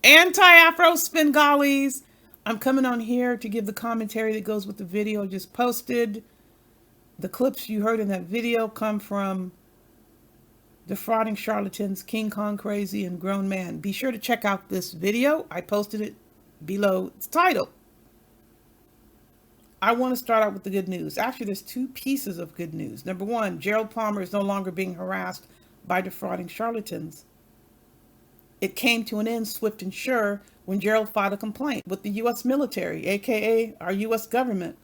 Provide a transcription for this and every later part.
Anti-Afro Svengalis. I'm coming on here to give the commentary that goes with the video I just posted. The clips you heard in that video come from Defrauding Charlatans, King Kong Crazy, and Grown Man. Be sure to check out this video. I posted it below its title. I want to start out with the good news. Actually, there's two pieces of good news. Number one, Gerald Palmer is no longer being harassed by defrauding charlatans. It came to an end swift and sure when Gerald filed a complaint with the U.S. military, aka our U.S. government.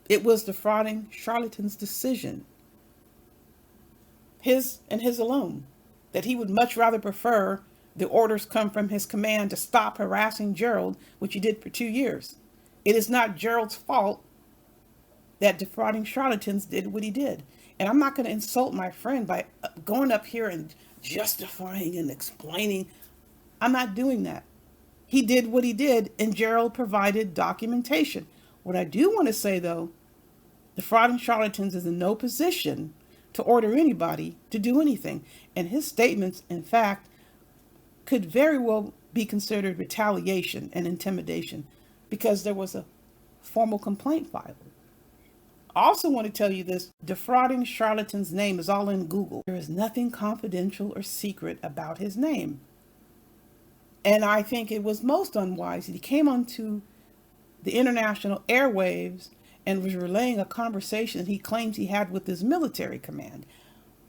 It was defrauding charlatans' decision, his and his alone, that he would much rather prefer the orders come from his command to stop harassing Gerald, which he did for 2 years. It is not Gerald's fault that defrauding charlatans did what he did. And I'm not going to insult my friend by going up here and justifying and explaining. I'm not doing that. He did what he did, and Gerald provided documentation. What I do want to say, though, defrauding charlatans is in no position to order anybody to do anything. And his statements, in fact, could very well be considered retaliation and intimidation because there was a formal complaint filed. I also want to tell you this, defrauding charlatan's name is all in Google. There is nothing confidential or secret about his name. And I think it was most unwise that he came onto the international airwaves and was relaying a conversation he claims he had with his military command.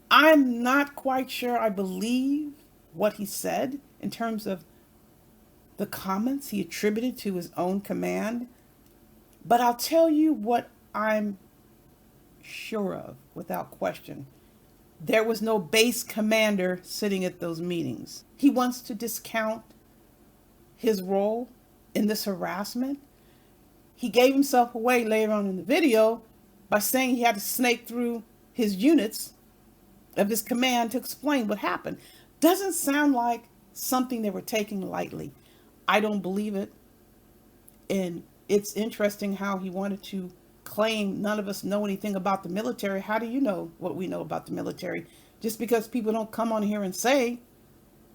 I'm not quite sure I believe what he said in terms of the comments he attributed to his own command. But I'll tell you what I'm sure of, without question. There was no base commander sitting at those meetings. He wants to discount his role in this harassment. He gave himself away later on in the video by saying he had to snake through his units of his command to explain what happened. Doesn't sound like something they were taking lightly. I don't believe it. And it's interesting how he wanted to claim none of us know anything about the military. How do you know what we know about the military? Just because people don't come on here and say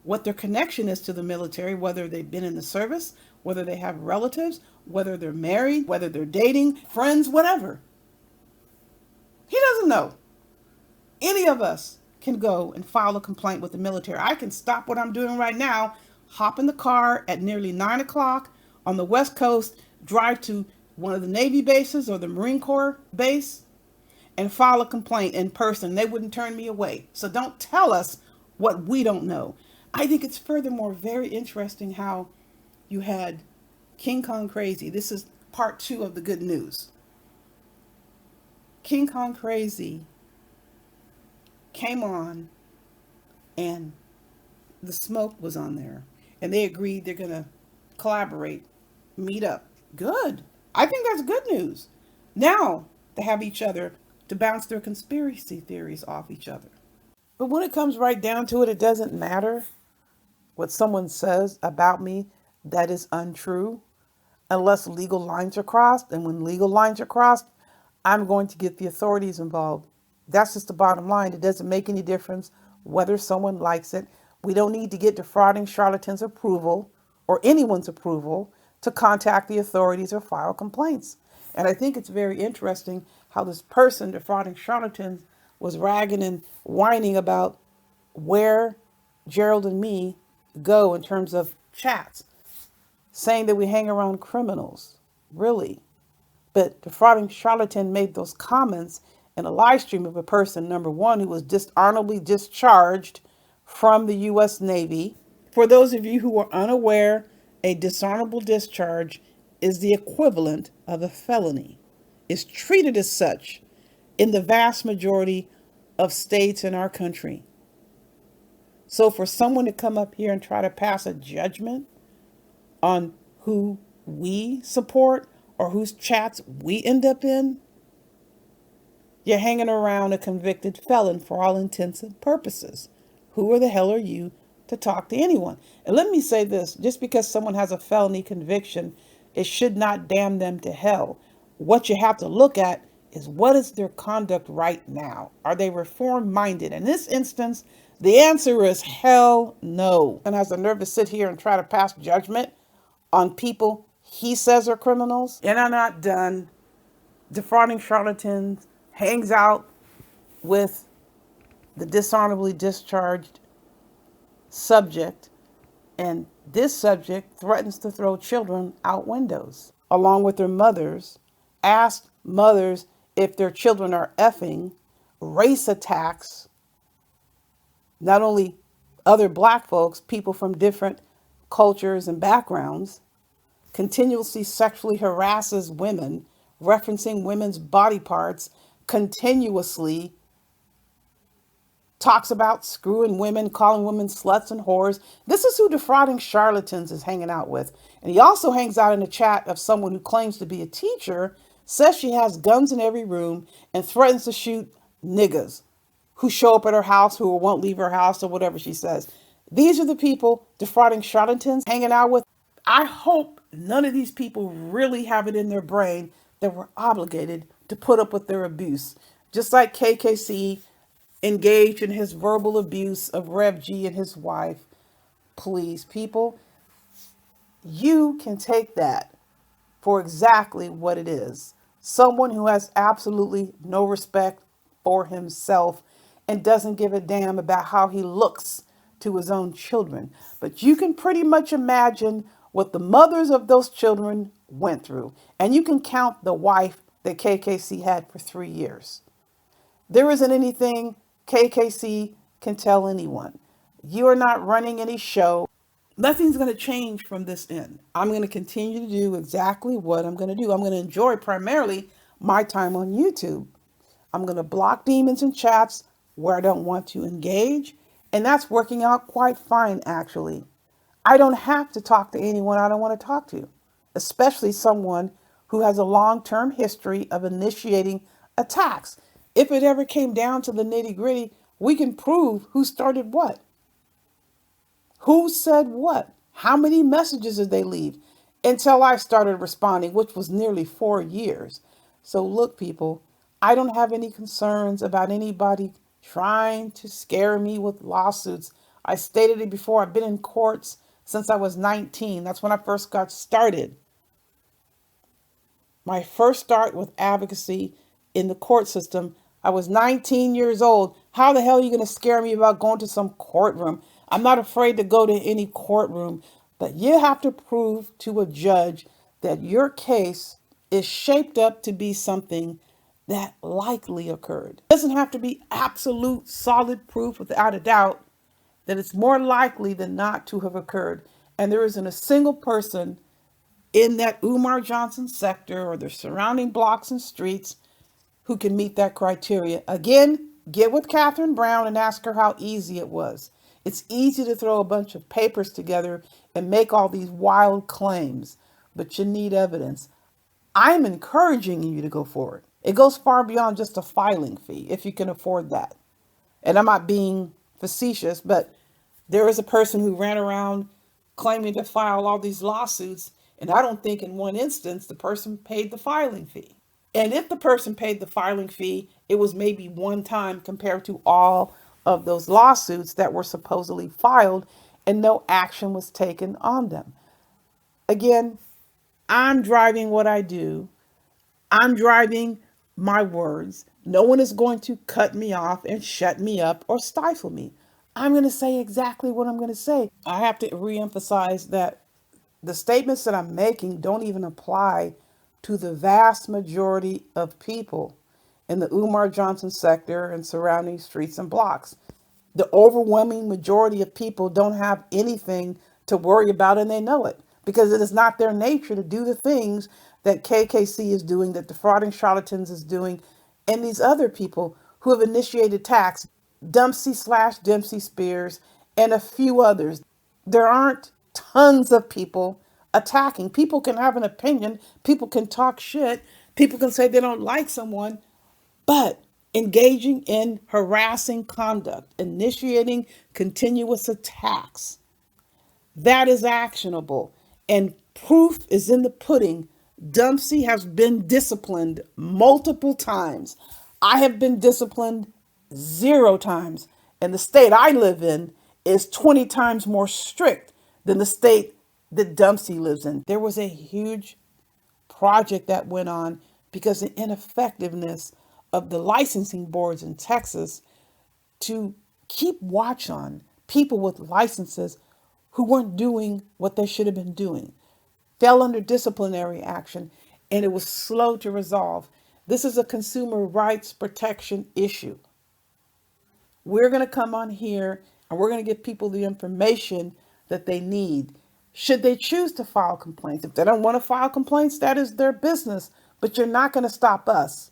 what their connection is to the military, whether they've been in the service, whether they have relatives, whether they're married, whether they're dating, friends, whatever. He doesn't know. Any of us can go and file a complaint with the military. I can stop what I'm doing right now, hop in the car at nearly 9 o'clock on the West Coast, drive to one of the Navy bases or the Marine Corps base, and file a complaint in person. They wouldn't turn me away. So don't tell us what we don't know. I think it's furthermore very interesting how you had King Kong Crazy. This is part 2 of the good news. King Kong Crazy came on and the smoke was on there. And they agreed they're going to collaborate, meet up. Good. I think that's good news. Now they have each other to bounce their conspiracy theories off each other. But when it comes right down to it, it doesn't matter what someone says about me that is untrue unless legal lines are crossed. And when legal lines are crossed, I'm going to get the authorities involved. That's just the bottom line. It doesn't make any difference whether someone likes it. We don't need to get defrauding charlatans' approval or anyone's approval to contact the authorities or file complaints. And I think it's very interesting how this person defrauding charlatans was ragging and whining about where Gerald and me go in terms of chats, saying that we hang around criminals. Really? But defrauding charlatan made those comments in a live stream of a person, number one, who was dishonorably discharged from the U.S. Navy. For those of you who are unaware, a dishonorable discharge is the equivalent of a felony. It's treated as such in the vast majority of states in our country. So for someone to come up here and try to pass a judgment on who we support or whose chats we end up in, you're hanging around a convicted felon for all intents and purposes. Who the hell are you to talk to anyone? And let me say this, just because someone has a felony conviction, it should not damn them to hell. What you have to look at is what is their conduct right now? Are they reform minded? In this instance, The answer is hell no. And has the nerve to sit here and try to pass judgment on people he says are criminals. And I'm not done. Defrauding Charlatans hangs out with the dishonorably discharged subject, and this subject threatens to throw children out windows along with their mothers, ask mothers if their children are effing, race attacks not only other black folks, people from different cultures and backgrounds, continuously sexually harasses women, referencing women's body parts, continuously talks about screwing women, calling women sluts and whores. This is who Defrauding Charlatans is hanging out with. And he also hangs out in a chat of someone who claims to be a teacher, says she has guns in every room, and threatens to shoot niggas who show up at her house, who won't leave her house, or whatever she says. These are the people Defrauding Charlatans hanging out with. I hope none of these people really have it in their brain that we're obligated to put up with their abuse. Just like KKC engaged in his verbal abuse of Rev G and his wife. Please, people, you can take that for exactly what it is. Someone who has absolutely no respect for himself and doesn't give a damn about how he looks to his own children. But you can pretty much imagine what the mothers of those children went through. And you can count the wife that KKC had for 3 years. There isn't anything KKC can tell anyone. You are not running any show. Nothing's going to change from this end. I'm going to continue to do exactly what I'm going to do. I'm going to enjoy primarily my time on YouTube. I'm going to block demons and chats where I don't want to engage. And that's working out quite fine, actually. I don't have to talk to anyone I don't want to talk to, especially someone who has a long-term history of initiating attacks. If it ever came down to the nitty-gritty, we can prove who started what. Who said what? How many messages did they leave? Until I started responding, which was nearly 4 years. So look, people, I don't have any concerns about anybody trying to scare me with lawsuits. I stated it before, I've been in courts since I was 19. That's when I first got started. My first start with advocacy in the court system, I was 19 years old. How the hell are you going to scare me about going to some courtroom? I'm not afraid to go to any courtroom, but you have to prove to a judge that your case is shaped up to be something that likely occurred. It doesn't have to be absolute solid proof without a doubt that it's more likely than not to have occurred. And there isn't a single person in that Umar Johnson sector or the surrounding blocks and streets who can meet that criteria. Again, get with Catherine Brown and ask her how easy it was. It's easy to throw a bunch of papers together and make all these wild claims, but you need evidence. I'm encouraging you to go forward. It goes far beyond just a filing fee, if you can afford that. And I'm not being facetious, but there is a person who ran around claiming to file all these lawsuits, and I don't think in one instance the person paid the filing fee. And if the person paid the filing fee, it was maybe one time compared to all of those lawsuits that were supposedly filed and no action was taken on them. Again, I'm driving what I do. I'm driving my words. No one is going to cut me off and shut me up or stifle me. I'm going to say exactly what I'm going to say. I have to reemphasize that the statements that I'm making don't even apply to the vast majority of people in the Umar Johnson sector and surrounding streets and blocks. The overwhelming majority of people don't have anything to worry about, and they know it because it is not their nature to do the things that KKC is doing, that Defrauding Charlatans is doing, and these other people who have initiated attacks, Dempsey Spears, and a few others. There aren't tons of people attacking. People can have an opinion. People can talk shit. People can say they don't like someone, but engaging in harassing conduct, initiating continuous attacks, that is actionable. And proof is in the pudding. Dempsey has been disciplined multiple times. I have been disciplined 0 times. And the state I live in is 20 times more strict than the state that Dempsey lives in. There was a huge project that went on because the ineffectiveness of the licensing boards in Texas to keep watch on people with licenses who weren't doing what they should have been doing, fell under disciplinary action, and it was slow to resolve. This is a consumer rights protection issue. We're going to come on here and we're going to give people the information that they need. Should they choose to file complaints? If they don't want to file complaints, that is their business. But you're not going to stop us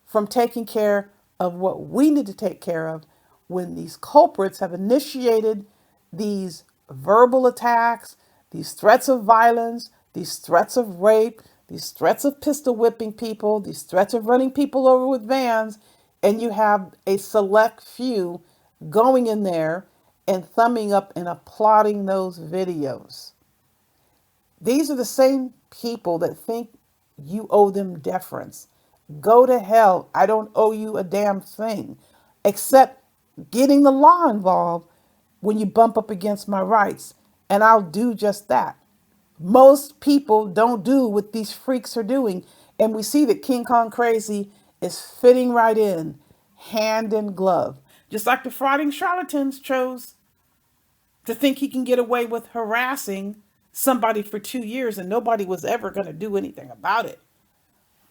from taking care of what we need to take care of when these culprits have initiated these verbal attacks, these threats of violence, these threats of rape, these threats of pistol whipping people, these threats of running people over with vans, and you have a select few going in there and thumbing up and applauding those videos. These are the same people that think you owe them deference. Go to hell. I don't owe you a damn thing, except getting the law involved when you bump up against my rights. And I'll do just that. Most people don't do what these freaks are doing. And we see that King Kong Crazy is fitting right in, hand in glove. Just like defrauding charlatans chose to think he can get away with harassing somebody for 2 years and nobody was ever going to do anything about it.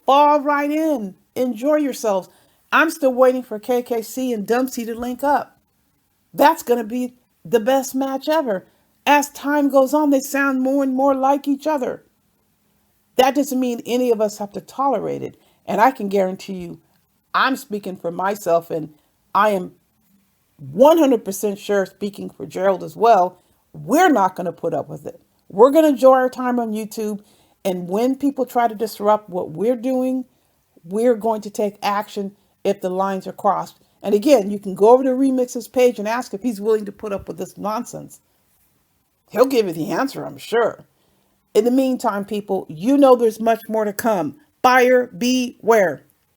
Fall right in. Enjoy yourselves. I'm still waiting for KKC and Dempsey to link up. That's going to be the best match ever. As time goes on, they sound more and more like each other. That doesn't mean any of us have to tolerate it. And I can guarantee you, I'm speaking for myself, and I am 100% sure speaking for Gerald as well, we're not going to put up with it. We're going to enjoy our time on YouTube. And when people try to disrupt what we're doing, we're going to take action if the lines are crossed. And again, you can go over to Remix's page and ask if he's willing to put up with this nonsense. He'll give you the answer, I'm sure. In the meantime, people, you know there's much more to come. Buyer beware.